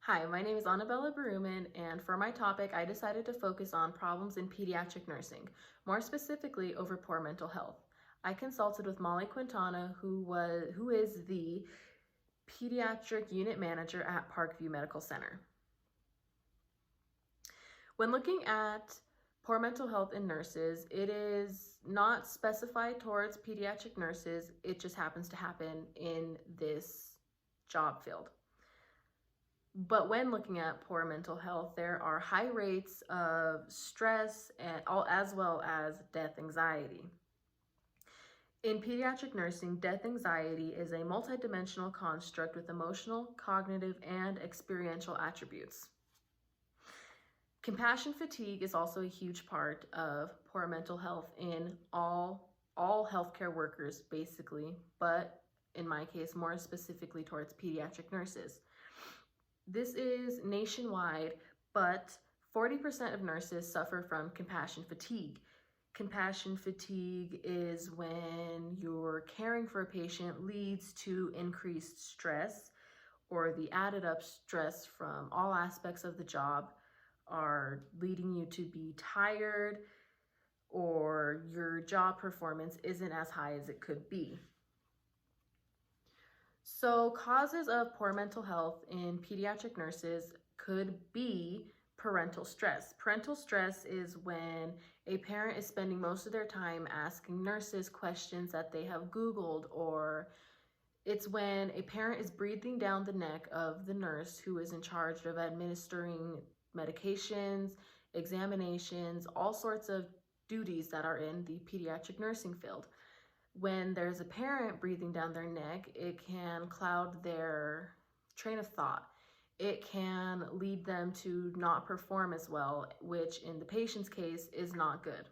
Hi, my name is Annabella Baruman, and for my topic, I decided to focus on problems in pediatric nursing, more specifically over poor mental health. I consulted with Molly Quintana, who is the pediatric unit manager at Parkview Medical Center. When looking at poor mental health in nurses, it is not specified towards pediatric nurses. It just happens to happen in this job field. But when looking at poor mental health, there are high rates of stress and as well as death anxiety. In pediatric nursing, death anxiety is a multidimensional construct with emotional, cognitive, and experiential attributes. Compassion fatigue is also a huge part of poor mental health in all healthcare workers, basically, but in my case, more specifically towards pediatric nurses. This is nationwide, but 40% of nurses suffer from compassion fatigue. Compassion fatigue is when you're caring for a patient leads to increased stress, or the added up stress from all aspects of the job are leading you to be tired, or your job performance isn't as high as it could be. So causes of poor mental health in pediatric nurses could be parental stress. Parental stress is when a parent is spending most of their time asking nurses questions that they have Googled, or it's when a parent is breathing down the neck of the nurse who is in charge of administering medications, examinations, all sorts of duties that are in the pediatric nursing field. When there's a parent breathing down their neck, it can cloud their train of thought. It can lead them to not perform as well, which in the patient's case is not good.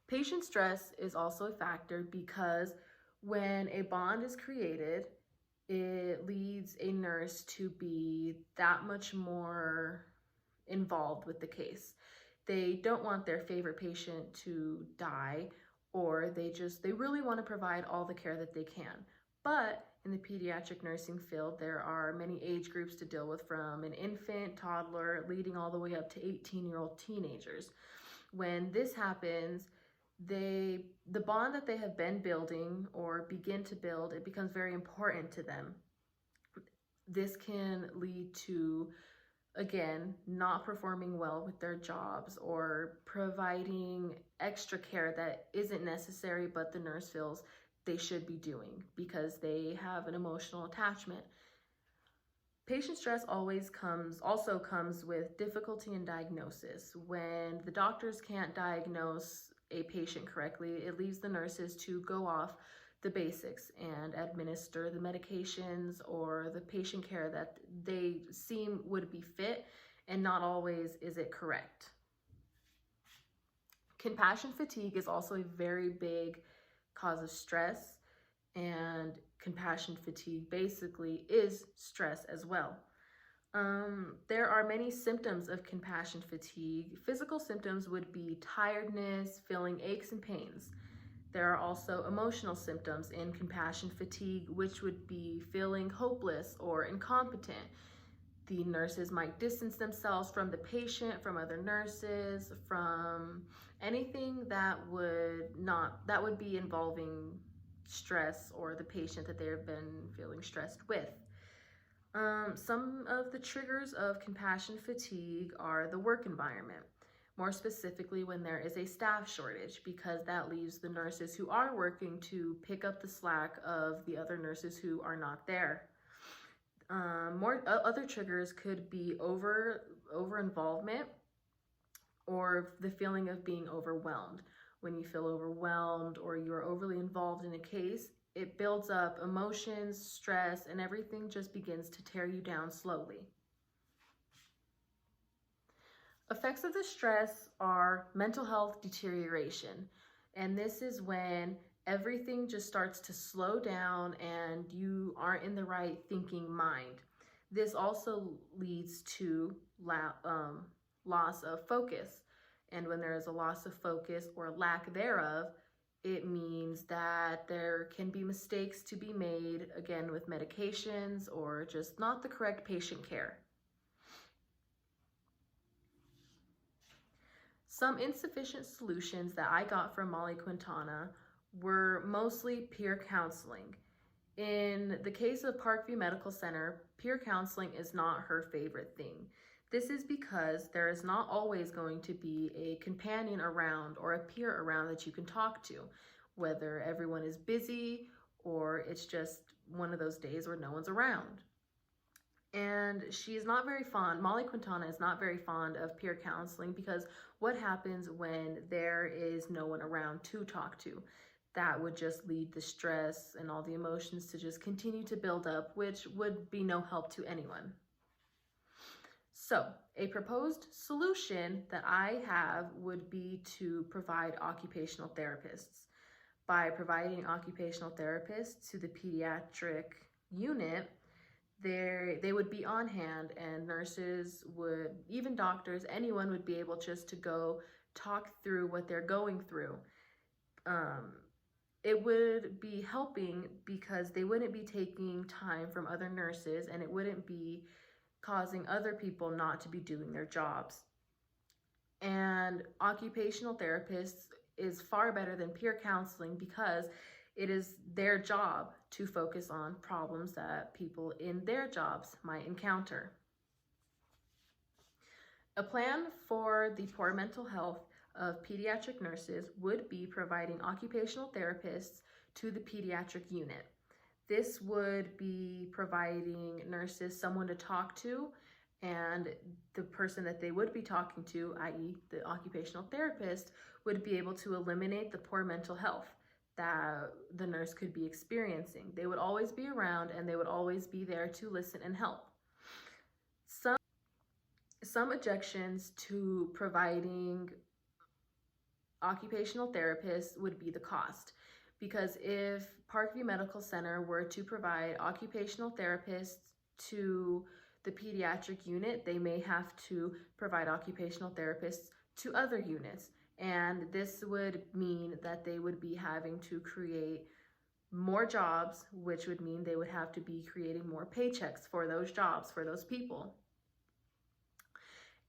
Patient stress is also a factor because when a bond is created, it leads a nurse to be that much more involved with the case. They don't want their favorite patient to die, or they really want to provide all the care that they can. But in the pediatric nursing field, there are many age groups to deal with, from an infant, toddler, leading all the way up to 18-year-old teenagers. When this happens, the bond that they have been building or begin to build, it becomes very important to them. This can lead to, again, not performing well with their jobs, or providing extra care that isn't necessary but the nurse feels they should be doing because they have an emotional attachment. Patient stress also comes with difficulty in diagnosis. When the doctors can't diagnose a patient correctly, it leaves the nurses to go off the basics and administer the medications or the patient care that they seem would be fit, and not always is it correct. Compassion fatigue is also a very big cause of stress, and compassion fatigue basically is stress as well. There are many symptoms of compassion fatigue. Physical symptoms would be tiredness, feeling aches and pains. There are also emotional symptoms in compassion fatigue, which would be feeling hopeless or incompetent. The nurses might distance themselves from the patient, from other nurses, from anything that would be involving stress or the patient that they have been feeling stressed with. Some of the triggers of compassion fatigue are the work environment, more specifically when there is a staff shortage, because that leaves the nurses who are working to pick up the slack of the other nurses who are not there. Other triggers could be over involvement, or the feeling of being overwhelmed. When you feel overwhelmed or you're overly involved in a case, it builds up emotions, stress, and everything just begins to tear you down slowly. Effects of the stress are mental health deterioration, and this is when everything just starts to slow down and you aren't in the right thinking mind. This also leads to loss of focus, and when there is a loss of focus or lack thereof, It means that there can be mistakes to be made, again, with medications or just not the correct patient care. Some insufficient solutions that I got from Molly Quintana were mostly peer counseling. In the case of Parkview Medical Center, peer counseling is not her favorite thing. This is because there is not always going to be a companion around or a peer around that you can talk to, whether everyone is busy or it's just one of those days where no one's around. And she is not very fond, Molly Quintana is not very fond of peer counseling because what happens when there is no one around to talk to? That would just lead the stress and all the emotions to just continue to build up, which would be no help to anyone. So, a proposed solution that I have would be to provide occupational therapists. By providing occupational therapists to the pediatric unit, they would be on hand, and nurses would, even doctors, anyone would be able just to go talk through what they're going through. It would be helping because they wouldn't be taking time from other nurses, and it wouldn't be causing other people not to be doing their jobs. And occupational therapists is far better than peer counseling because it is their job to focus on problems that people in their jobs might encounter. A plan for the poor mental health of pediatric nurses would be providing occupational therapists to the pediatric unit. This would be providing nurses someone to talk to, and the person that they would be talking to, i.e. the occupational therapist, would be able to eliminate the poor mental health that the nurse could be experiencing. They would always be around, and they would always be there to listen and help. Some objections to providing occupational therapists would be the cost. Because if Parkview Medical Center were to provide occupational therapists to the pediatric unit, they may have to provide occupational therapists to other units. And this would mean that they would be having to create more jobs, which would mean they would have to be creating more paychecks for those jobs, for those people.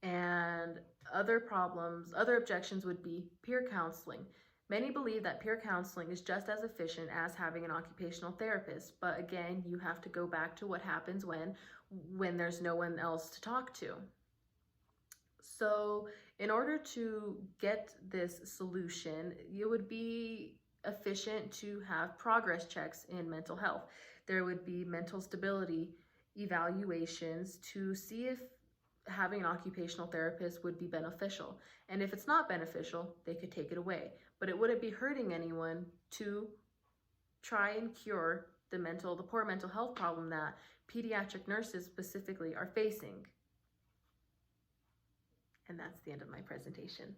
And other objections would be peer counseling. Many believe that peer counseling is just as efficient as having an occupational therapist, but again, you have to go back to what happens when there's no one else to talk to. So in order to get this solution, it would be efficient to have progress checks in mental health. There would be mental stability evaluations to see if having an occupational therapist would be beneficial. And if it's not beneficial, they could take it away. But it wouldn't be hurting anyone to try and cure the poor mental health problem that pediatric nurses specifically are facing. And that's the end of my presentation.